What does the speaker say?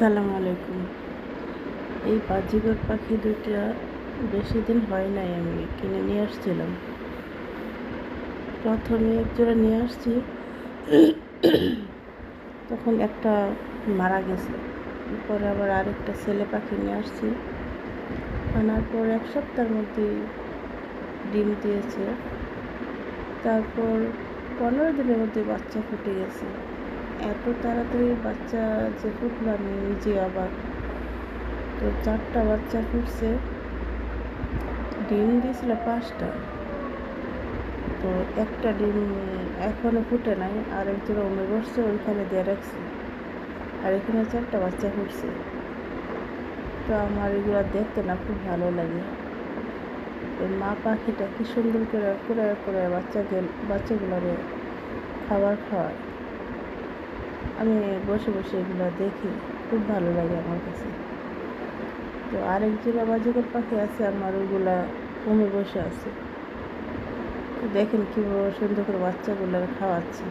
আসসালামু আলাইকুম। এই বাজিগর পাখি দুইটা বেশি দিন হয় নাই আমি কিনে নিয়ে আসছিলাম। প্রথমে এক জোড়া নিয়ে আসছি, তখন একটা মারা গেছে। পরে আবার আরেকটা ছেলে পাখি নিয়ে আসছি, আনার পর এক সপ্তাহের মধ্যেই ডিম দিয়েছে। তারপর 15 দিনের মধ্যে বাচ্চা ফুটে গেছে। এত তাড়াতাড়ি বাচ্চা যে ফুটলো আমি নিজে অবাক। তো 4টা বাচ্চা ফুটছে, ডিম দিয়েছিল 5টা। তো একটা ডিম এখনো ফুটে নাই, আর এক জোড়া উমে বসছে, ওইখানে দিয়ে রাখছি। আর এখানে 4টা বাচ্চা ফুটছে। তো আমার এগুলো দেখতে না খুব ভালো লাগে। ওই মা পাখিটা কি সুন্দর করে করে করে বাচ্চাগুলোরে খাবার খাওয়ায়। আমি বসে বসে এগুলো দেখি, খুব ভালো লাগে আমার কাছে। তো আরেক জোড়া বাজিকর পাখি আছে আমার, ওইগুলা উমে বসে আছে। দেখেন কীভাবে সুন্দর করে বাচ্চাগুলো খাওয়াচ্ছে।